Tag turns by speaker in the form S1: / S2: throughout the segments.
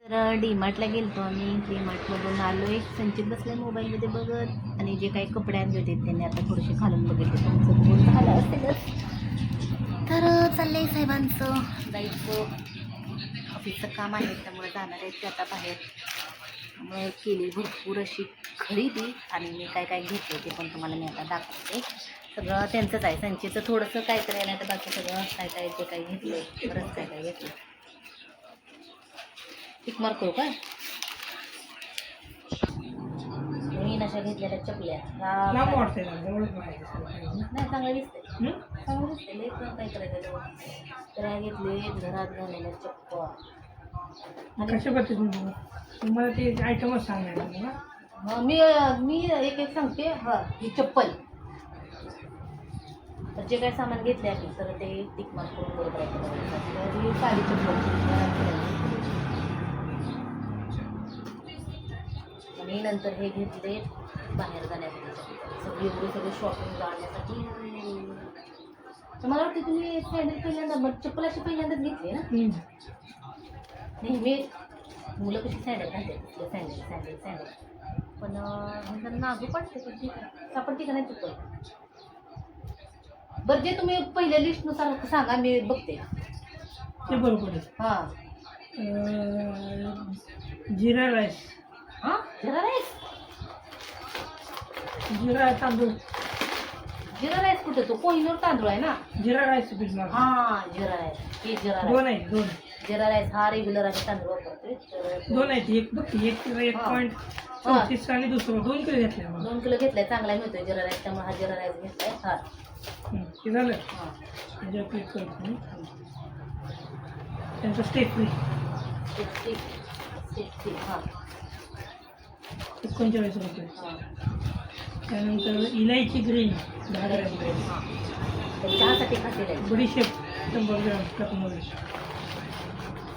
S1: तर डीमार्टला गेलतो आम्ही. डीमार्टमधून आलो आहे, संचित बसले मोबाईलमध्ये बघत आणि जे काही कपडे आणले होते त्यांनी आता थोडेसे घालून बघितले. तुमचं बघून झालं असेलच. तर चाललंय साहेबांचं जायचं, ऑफिसचं काम आहे त्यामुळे जाणार आहेत ते आता बाहेर. त्यामुळे केली भरपूर अशी खरेदी आणि मी काय काय घेतले ते पण तुम्हाला मी आता दाखवते. सगळं त्यांचंच आहे, संचितचं थोडंसं काय करायला नाही तर बाकी सगळं काय काय जे काही घेतलं बरंच काय काय घेतलं. टिक मार्क करू काय मी नशा घेतलेल्या चपल्या नाही चांगलं दिसते, चांगलं दिसते लई पण काय करायचं. तर ह्या घेतले घरात घालायला चप्पल.
S2: कशा पद्धतीने तुम्हाला ते आयटमच सांगायचं ना.
S1: मी मी एक एक सांगते. हां, ही चप्पल. तर जे काय सामान घेतले आहे तर ते टिक मार्क करून बरोबर आहे. ही साडी चप्पल आणि नंतर हे घेतले बाहेर जाण्यासाठी सगळी एवढी सगळी शॉपिंग जाण्यासाठी. तर मला वाटतं तुम्ही सॅन्डल पहिल्यांदा चप्पल अशी पहिल्यांदाच घेतली ना. नेहमी मुलं कशी सॅन्डल घालते, सॅन्डल सॅन्डल सॅन्डल पण नंतर नाजूक वाटते. पण ठीक आहे, सापडते का नाही चप्पल. बरं जे तुम्ही पहिल्या लिस्टनुसार सांगा मी बघते
S2: ते बरोबर आहे.
S1: हां,
S2: जिरा राईस,
S1: हां जिरा राईस.
S2: जिरा तांदूळ,
S1: जिरा राईस कुठे तो कोहिनूर तांदूळ आहे ना.
S2: जिरा राईस पीठ मागं.
S1: हां जिरा राईस, हे जिरा राईस.
S2: दोन आहेत, दोन
S1: जिरा राईस हा रेग्युलर आम्ही तांदूळ वापरतोय. तर
S2: दोन आहेत. एक बघ, एक किलो 1.34 आणि दुसरं 2 किलो घेतले.
S1: 2 किलो घेतलाय, चांगला मिळतोय जिरा राईस त्यामुळे हा जिरा राईस घेतलाय. हा
S2: ते झालं.
S1: हां
S2: म्हणजे क्लिक करतो त्यांचं स्टेप फ्री
S1: हां
S2: 39 रुपये.
S1: हां
S2: त्यानंतर इलायची ग्रीन 10 ग्रॅम,
S1: हां तर चहासाठी खाते आहे.
S2: बडीशेप 100 ग्रॅम कपमध्ये,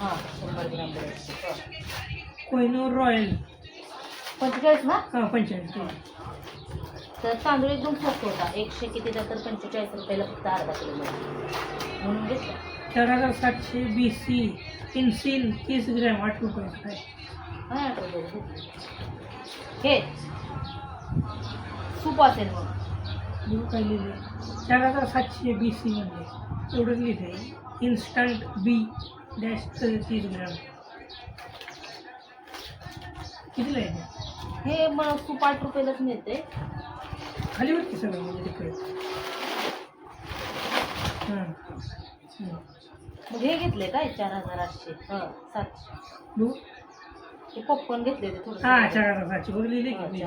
S1: हां 100 ग्राम बरोबर.
S2: कोहिनूर रॉयल
S1: 45 ना.
S2: हां 45.
S1: तर तांदूळ एकदम स्वस्त होता, 100 कितीचा तर 45 रुपयाला फक्त अर्धा किलो म्हणून घेतला.
S2: 4700 BC इन्सिन 30 ग्रॅम 8 रुपये.
S1: हां 8 रुपये घेतले. हे सूप असेल मग.
S2: काय लिहिले 4700 BC म्हणजे एवढंच लिहिते. इन्स्टंट बी डॅश 30 ग्रॅम. कितीला आहे
S1: हे मग सूप 8 रुपयालाच मिळते.
S2: खाली वाटते सगळं म्हणजे तिकडे.
S1: मग हे घेतले काय 4800. हां 700. हे पॉपकॉर्न घेतले होते थोडं.
S2: हां 4700 बघ लिहिले की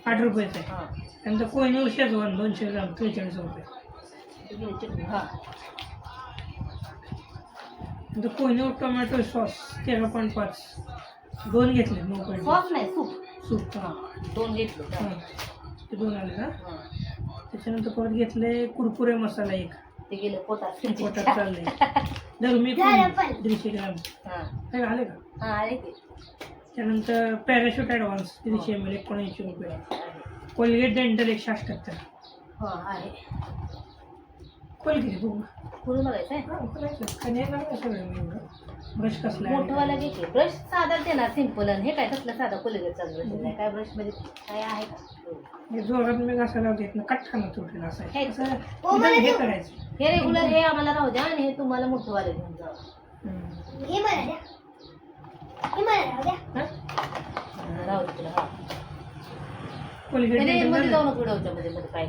S2: 8 रुपयाचं आहे.
S1: हां
S2: त्यानंतर कोहिनूर शेजवान 200 ग्राम 43 रुपये.
S1: चटणी. हां
S2: नंतर कोहिनूर टोमॅटो सॉस 13.5 2 घेतले 9.5.
S1: सॉस नाही सूप.
S2: सूप
S1: हां 2 घेतले.
S2: हां ते 2 आले ना.
S1: हां
S2: त्याच्यानंतर परत घेतले कुरकुरे मसाला 1.
S1: ते गेले पोटात.
S2: पोटात चालले जर मी 150 ग्राम
S1: हां
S2: काय आले का.
S1: हां आहे ते.
S2: त्यानंतर पॅराशूट ॲडव्हान्स 300 ml 19 रुपये. Colgate dental 178.
S1: हां आहे.
S2: कोलगेट बघू
S1: करून बघायचं आहे.
S2: ब्रश कसला
S1: मोठंवाला घेतले. ब्रश साधा देणार सिंपल. आणि हे काय कसलं साधा कोलगेटचा ब्रश नाही. काय ब्रश मध्ये काय आहे का.
S2: जोरात मी घासायला होते ना कटखाना तुटेल असं आहे.
S1: हे
S2: हे करायचं.
S1: हे रेग्युलर हे आम्हाला राहू द्या आणि हे तुम्हाला मोठंवाले घेऊन जाऊ.
S2: हम्म.
S1: राहू दे तुला. हां
S2: कोलगेट
S1: मध्ये
S2: डेंटल
S1: जाऊ नको व्हिडिओच्या मध्ये मध्ये काय.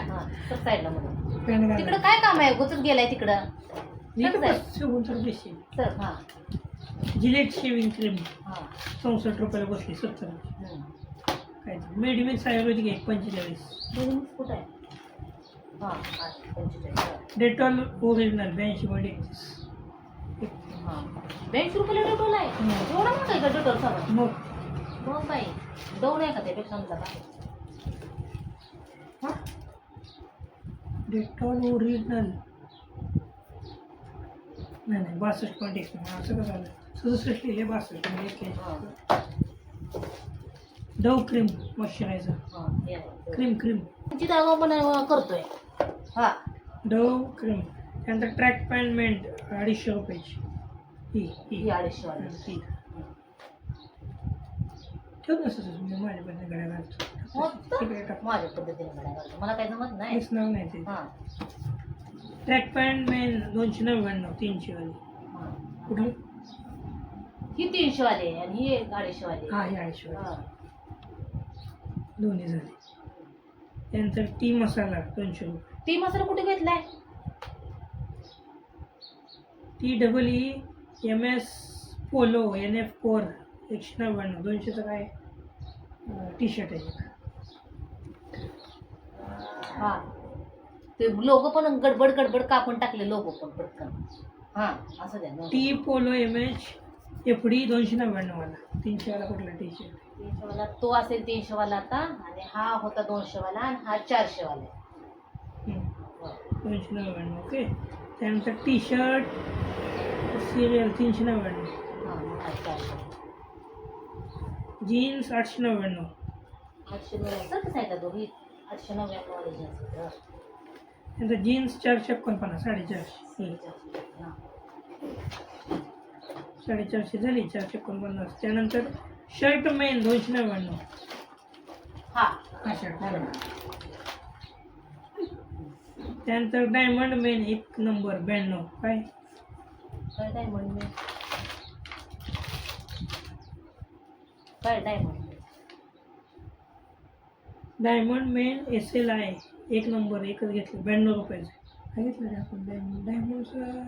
S1: हां तर साईडला मध्ये
S2: पेन घाल.
S1: तिकडं काय काम आहे गोचच गेलाय तिकडं.
S2: तर देशील.
S1: सर हां
S2: जिलेट शेविंग क्रीम
S1: हां
S2: 64 रुपयाला बसली 70. काय मेडिमिक्स आयुर्वेदिक 1.45.
S1: कुठं आहे. हां 45.
S2: Dettol original 82.31.
S1: हां 82 रुपयाला डेटोल आहे. एवढा मोठा आहे का डेटोल साबण.
S2: मग
S1: मग बाई दोन आहे का त्यापेक्षा आमचा काय.
S2: हां डेटॉल ओरिजिनल नाही 62.1. असं कसं झालं 67 लिहिले 62. डव क्रीम मॉइश्चरायझर
S1: हां हे आहे.
S2: क्रीम
S1: तुमची दावा पण करतोय. हां
S2: डव क्रीम. त्यानंतर ट्रॅक पॅन मेंट 250 रुपयाची
S1: ही 250 वाली.
S2: ती ठेव नसतं मी माझ्यापर्यंत गड्या घालतो तिकडे टाक.
S1: माझ्या पद्धतीने घड्याळ घालतो, मला काही जमत नाही.
S2: हेच नाव नाही ते.
S1: हां
S2: ट्रॅक पॅन्ट मेन 299 300 वाली.
S1: हां.
S2: कुठली?
S1: ही 300 वाली आहे आणि ही 250 वाली.
S2: हा ही 250 वाली.
S1: हां.
S2: दोन्ही झाले. त्यानंतर टी मसाला 200 रुपये.
S1: ती मसाला कुठे घेतलाय?
S2: TEEMS पोलो NF4 199 200चं काय टी शर्ट आहे.
S1: हां ते लोगो पण गडबड कापून टाकले लोगो पण पटकन. हां असं द्या ना.
S2: टी पोलो MH FD 299 वाला. 300 वाला कुठला टी शर्ट?
S1: 300 वाला तो असेल 300 वाला आता, आणि हा होता 200 वाला आणि हा 400 वाला आहे.
S2: 299. ओके. त्यानंतर टी शर्ट सिरियल 399.
S1: हां मग हा 400.
S2: जीन्स 899.
S1: 890 सर कसं आहे का दोघी 890 वाले जीन्स.
S2: त्यानंतर जीन्स 449 450. 450 झाली 449. त्यानंतर शर्ट मेन 299.
S1: हा
S2: हा शर्ट बघा. त्यानंतर डायमंड मेन 1 नंबर 92. काय
S1: काय डायमंड मी काय diamond
S2: diamond main SLI 1 number एकच घेतलं 92 रुपयाचं. काय घेतलं रे आपण डायमंडचं?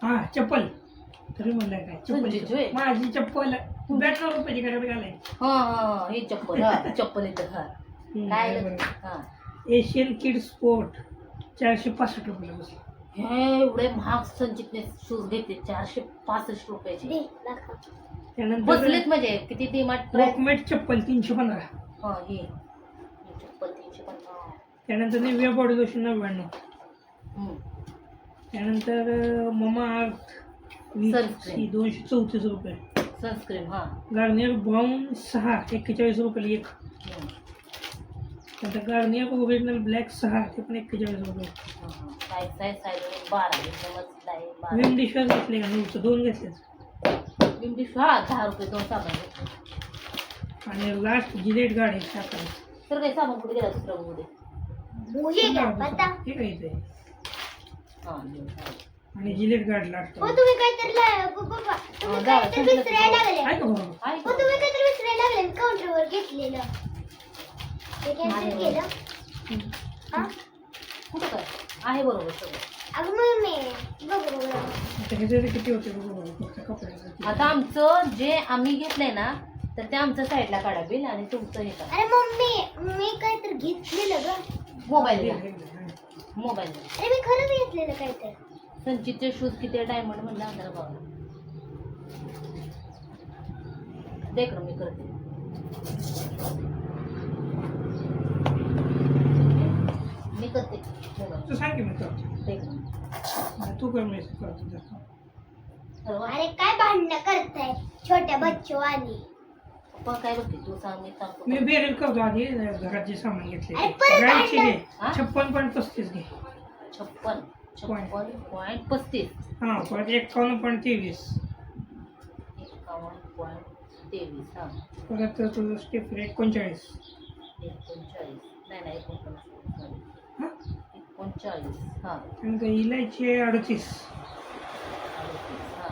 S2: हा चप्पल. तरी म्हणलं काय
S1: तुझी
S2: चप्पल?
S1: होय?
S2: माझी चप्पल 92 रुपयाची कडे घालाय.
S1: हा हे चप्पल. हा चप्पल इथं. हा काय हा
S2: एशियन किड स्पोर्ट 465 रुपयाला बसला.
S1: हे एवढे महाग संचितने शूज घेते 465 रुपयाचे.
S2: त्यानंतर
S1: बसलेत म्हणजे किती डिमार्ट प्राइस.
S2: वॉकमेट चप्पल 315.
S1: हा ही चप्पल 350.
S2: त्यानंतर निव्हिया बॉडी लोशन 99.
S1: हम्म.
S2: त्यानंतर ममा अर्थ
S1: Sunscreen.
S2: 234 रुपये.
S1: सनस्क्रीन. हा
S2: गार्नियर ब्राऊन 6 41 रुपयाला एक.
S1: हम्म.
S2: त्यानंतर गार्नियर ओरिजिनल ब्लॅक 6 ते पण 41 रुपये.
S1: साईज 12 एकदमच आहे 12.
S2: विम डिशवॉश घेतले का? 9चं 2 घेतले.
S1: बिंबिश हा 10 रुपये 2 साबण घेतले.
S2: आणि लास्ट जिलेट गाडी टाकायला.
S1: तर काही साबण कुठे गेला दुसऱ्या मध्ये.
S2: हे काय इथे
S1: हा
S2: आणि जिलेट गाडी लास्ट
S3: तुम्ही काहीतरी विसरायला लागले.
S2: आहे का बरोबर?
S1: आहे का?
S3: तुम्ही काहीतरी विसरायला लागले काउंटरवर घेतलेलं ते कॅन्सल केलं. हा
S1: कुठं काय आहे बरोबर सगळं.
S3: अगं मग मी बघू
S2: आता हे जरी किती होते बरोबर फक्त कपड्याचं.
S1: आता आमचं जे आम्ही घेतलंय ना तर ते आमच्या साईडला काढा बिल आणि तुमचं हे करा.
S3: अरे मम्मी मी काहीतरी घेतलेलं ग.
S1: मोबाईल मोबाईल
S3: अरे मी खरंच घेतलेलं काहीतरी.
S1: संचितचे शूज किती डायमंड म्हणलं आंध्र बाबा देख मी करते. मी करते मोबाईल
S2: तू सांग की मी करतो.
S1: देख
S2: तू कर मी करतो जातो.
S3: अरे काय भांडणं करताय छोट्या बच्चो आणि
S1: पण काय बघते तू सांग मी सांगतो.
S2: मी बेरेल करतो आधी घरात जे सामान घेतले
S3: अरे परत
S2: गाडीचे घे.
S1: हा?
S2: 56.35 घे.
S1: 56.35
S2: हा परत 51.23.
S1: 51.23 हा
S2: परत तुझं स्टेप 39.
S1: 39 नाही 49
S2: हा
S1: 39 हा
S2: त्यानंतर इलायची 38.
S1: हा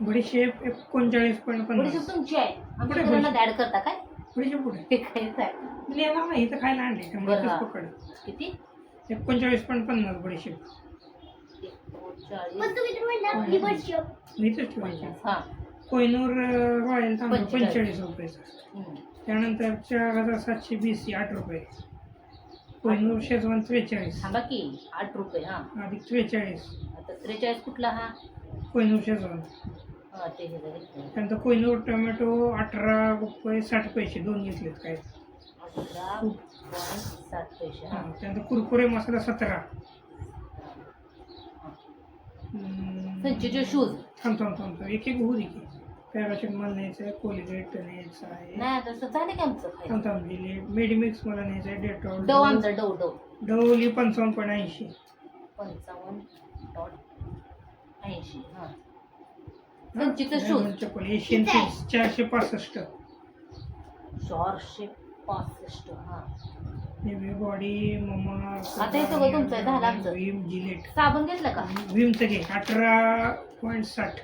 S2: बडीशेप 39.50.
S1: बडीशेप तुमची आहे आमच्या
S2: कुठे
S1: घरामध्ये ऍड करता काय
S2: बडीशेप कुठे
S1: ते खायचं आहे.
S2: मी येणार नाही इथं खायला आणले
S1: बरं, हा.
S2: पकड.
S1: किती
S2: 39.50 बडीशेप.
S1: 39
S3: मग तुम्ही तर म्हणला आपली बच्चो.
S2: इथंच ठेवायची.
S1: हा
S2: कोहिनूर रॉयल तांदूळ
S1: 45.
S2: 45 रुपयाचा.
S1: हम्म.
S2: त्यानंतर 4720 8 रुपये. कोहिनूर शेजवान 43
S1: थांबा की 8 रुपये हा
S2: अधिक 43.
S1: आता 43 कुठला हा
S2: कोहिनूर शेजवान.
S1: हा ते हे झालं.
S2: त्यानंतर कोहिनूर टोमॅटो 18 रुपये 60 पैसे 2 घेतलेत काय.
S1: 18.60 पैसे
S2: हा
S1: हा
S2: त्यानंतर कुरकुरे मसाला 17.
S1: संचितचे शूज
S2: थांब एक एक होऊ दे की. पॅरासिटामॉल न्यायचं आहे, कोलगेट न्यायचं आहे.
S1: नाही तसं झालं की आमचं खायचं.
S2: थांब जिलेट मेडिमिक्स मला न्यायचं आहे, डेटॉल
S1: डव आमचा डव
S2: डवली 55.80.
S1: 55.80 हा संचितचं शूज
S2: Diamond चप्पल एशियन फिट्स 465.
S1: 465. हा
S2: हेवी बॉडी ममा.
S1: आता हे सगळं तुमचं आहे, झालं आमचं.
S2: Vim Gillette.
S1: साबण घेतलं का?
S2: विमचं घे 18.60.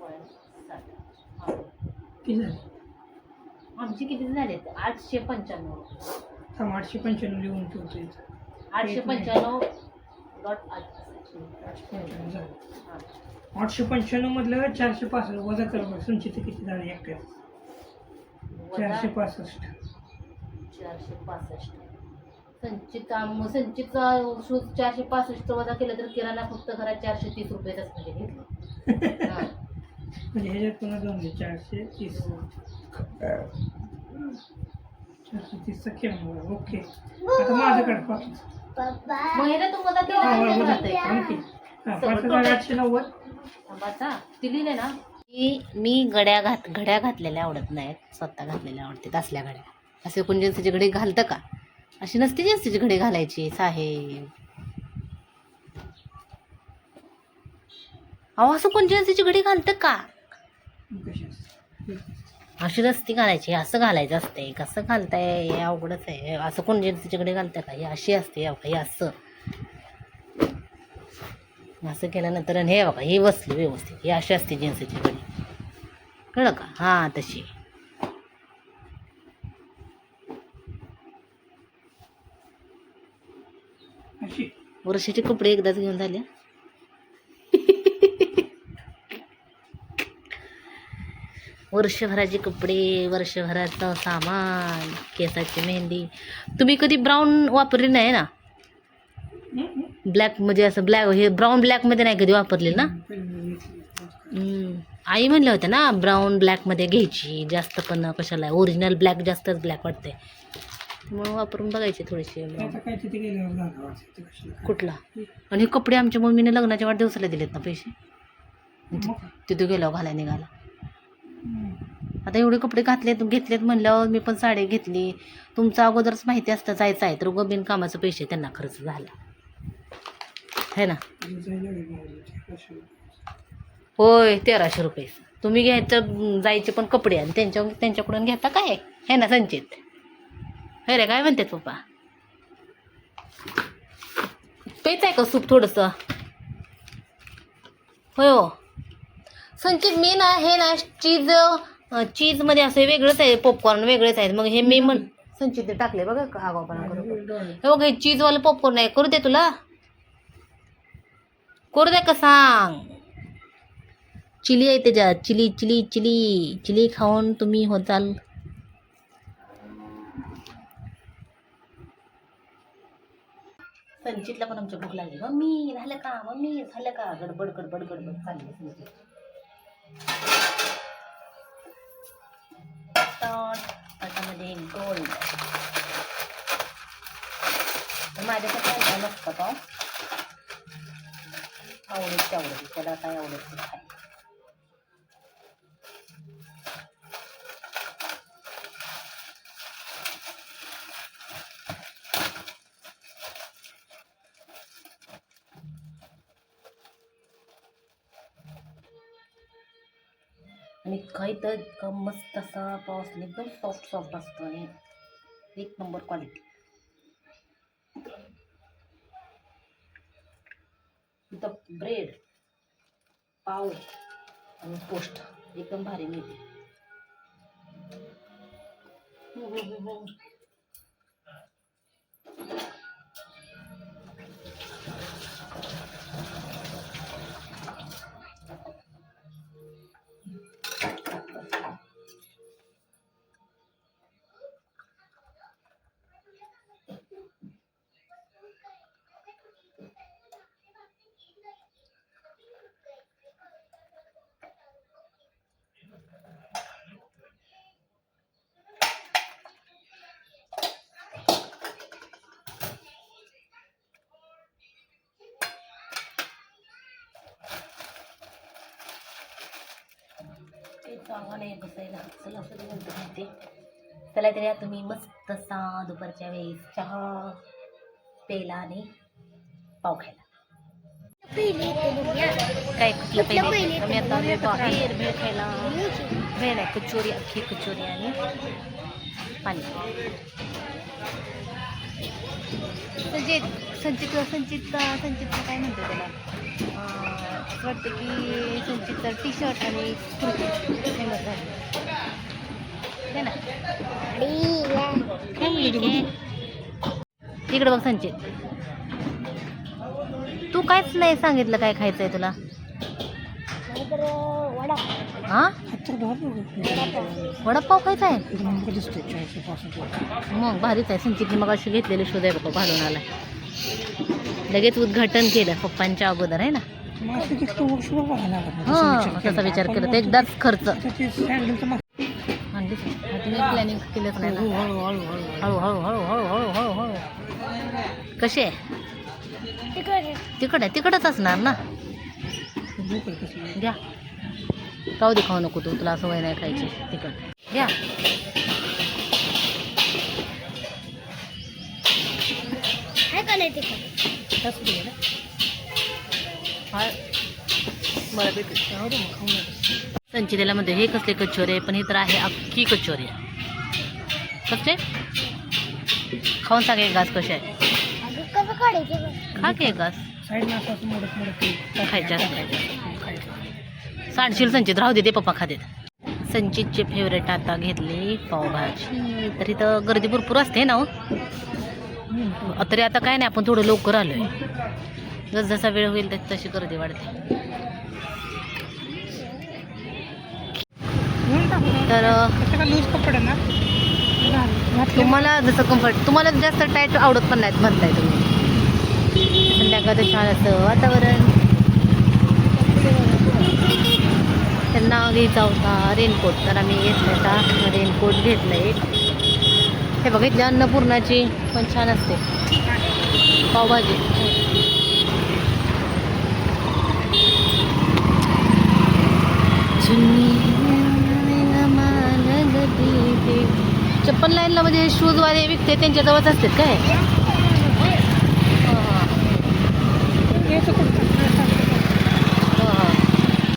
S1: 18.60.
S2: किती झाले?
S1: आमचे किती झाले? 895.
S2: थांब 895 लिहून ठेवतो इथं.
S1: 895.8.
S2: झालं. 895 मधलं 465 वजा कर बघ. संचित किती झाले एकट्या? 465.
S1: 465. संचितचा शूज 465 वजा केलं तर किराणा फक्त घरात 430 रुपयाचाच म्हणजे घेतलं. हा.
S2: म्हणजे ह्याच्यात पुन्हा जाऊन दे 430. 430 किराणा. ओके. आता माझ्याकडे पाकिट.
S3: पप्पा
S1: मग ह्याला तुम्हाला
S2: हा,
S1: तेवढं
S2: वजा.
S1: किती राहतंय?
S2: आणखी. हा, 5890.
S1: थांबाचा ती लिहिले ना मी घड्या घातलेल्या आवडत नाहीत, स्वतः घातलेल्या आवडतात. असल्या घड्या असे कोण जेन्सीची घडी घालतं का? अशी नसते जेन्सीची घडी घालायची साहेब. अहो असं कोण जेन्सीची घडी घालतं का?
S2: कशी असते?
S1: अशी नसती घालायची, असं घालायचं असते. कसं घालताय हे अवघडच आहे. असं कोण जेन्सीची घडी घालतं का? ही अशी असते हे असं असं केल्यानंतर आणि हे बघा ही बसली व्यवस्थित. ही अशी असते जीन्सची घडी, कळलं का? हां तशी.
S2: अशी.
S1: वर्षाचे कपडे एकदाच घेऊन झाले. वर्षभराचे कपडे, वर्षभराचं सामान, केसाची मेहंदी. तुम्ही कधी ब्राऊन वापरली नाही ना? ब्लॅक म्हणजे असं ब्लॅक हे ब्राऊन ब्लॅकमध्ये नाही कधी वापरले ना? आई म्हणल्या होत्या ना ब्राऊन ब्लॅकमध्ये घ्यायची, जास्त पण कशाला ओरिजिनल ब्लॅक जास्तच ब्लॅक वाटते म्हणून वापरून बघायचे थोडेसे.
S2: आता काय तिथे गेल्यावर झालं वाटतं कशाला.
S1: कुठला? आणि हे कपडे आमच्या मम्मीने लग्नाच्या वाढदिवसाला दिलेत ना पैसे,
S2: मग?
S1: तिथे गेल्यावर घालाय निघाला. आता एवढे कपडे घेतलेत म्हणल्यावर मी पण साडी घेतली. तुमचं अगोदरच माहिती असतं जायचं आहे तर उगं बिनकामाचे पैसे त्यांना खर्च झाला है ना? होय 1300 रुपये. तुम्ही घ्यायचं जायचे पण कपडे आणि त्यांच्याकडून घेता काय है ना संचित? हे रे काय म्हणतात पप्पा? पेच आहे का सूप थोडंसं? होय हो संचित. मी ना हे ना चीजमध्ये असं वेगळंच आहे, पॉपकॉर्न वेगळेच आहेत. मग हे मी संचित टाकले बघा का आगाऊपणा करू. हे बघ हे चीजवालं पॉपकॉर्न आहे. करू दे तुला? करू दे का सांग? चिली आहे त्याच्यात. चिली चिली चिली चिली खाऊन तुम्ही होताल. संचितला पण आमच्या भूक लागली. मम्मी झालं का? मम्मी झालं का? गडबड गडबड गडबड चालली संचित. त्याच्यामध्ये गोल्ड माझ्याकडे काय नसतं का? आवडत त्याला काय आवडत नाही. आणि काही तर इतका मस्त असा पाऊस एकदम सॉफ्ट असतो आणि एक नंबर क्वालिटी. इथं ब्रेड पाव आणि पोस्ट एकदम भारी मिळते. जागा नाही बसायला. चला असं म्हणतो माहिती. चला तरी तुम्ही मस्त असा दुपारच्या वेळेस चहा प्यायला आणि पाव खायला.
S3: पहिले येते बघूया.
S1: काय कुठलं
S3: कुठलं
S1: पहिले
S3: पहिले?
S1: मी आता आलोय बाहेर भेळ खायला. भेळ आहे कचोरी, अख्खी कचोरी आणि पाणी. संचितचं काय म्हणतो त्याला असं वाटतं की संचितचं टी शर्ट आणि कुर्ती फेमस झाली है ना. इकडे बघ संचित, तू कायच नाही सांगितलं काय खायचंय तुला.
S3: नाहीतर वडा.
S1: हा वडापाव खायचा आहे मग भारीच आहे. संचितने मग अशी घेतलेली शोध आहे बाबा, घालून आला लगेच उद्घाटन केलं पप्पांच्या अगोदर आहे ना. हां तसा विचार केला तर एकदाच खर्च प्लॅनिंग केलंच नाही ना. हळूहळू हळूहळू हळूहळू हळू कशी आहे तिकड आहे तिकडच असणार ना. घ्या काऊ दे खाऊ नको तू, तुला सवय नाही खायची तिकड घ्या.
S3: काय करायचं तिकडे?
S1: संचितेला मध्ये हे कसले कचोरी आहे, पण हे तर आहे अख्खी कचोरी. कसले खाऊन सांग एक घास कसे आहे.
S3: अगं कसं काढायचं?
S1: खा की एक घास.
S2: साईडला असं मोडत मोडत
S1: खायच्या सांडशील संचित, राहू दे ते पप्पा खातेत. संचितचे फेवरेट आता घेतले पावभाजी. तर इथं गर्दी भरपूर असते ना हो. तरी आता काय नाही, आपण थोडं लवकर आलोय. जसा वेळ होईल तशी गर्दी वाढते. तर
S2: लूज कपडे ना
S1: तुम्हाला जसं कम्फर्ट, तुम्हाला जास्त टाईट आवडत पण नाहीत म्हणताय तुम्ही. संध्याकाळचं छान असं वातावरण. त्यांना घ्यायचा होता रेनकोट, तर आम्ही घेतला होता रेनकोट घेतला एक. हे बघितले अन्नपूर्णाची पण छान असते पावभाजी. चप्पल लाईनला म्हणजे शूजवाले विकते त्यांच्याजवळच असतात काय.
S2: याचं कुठं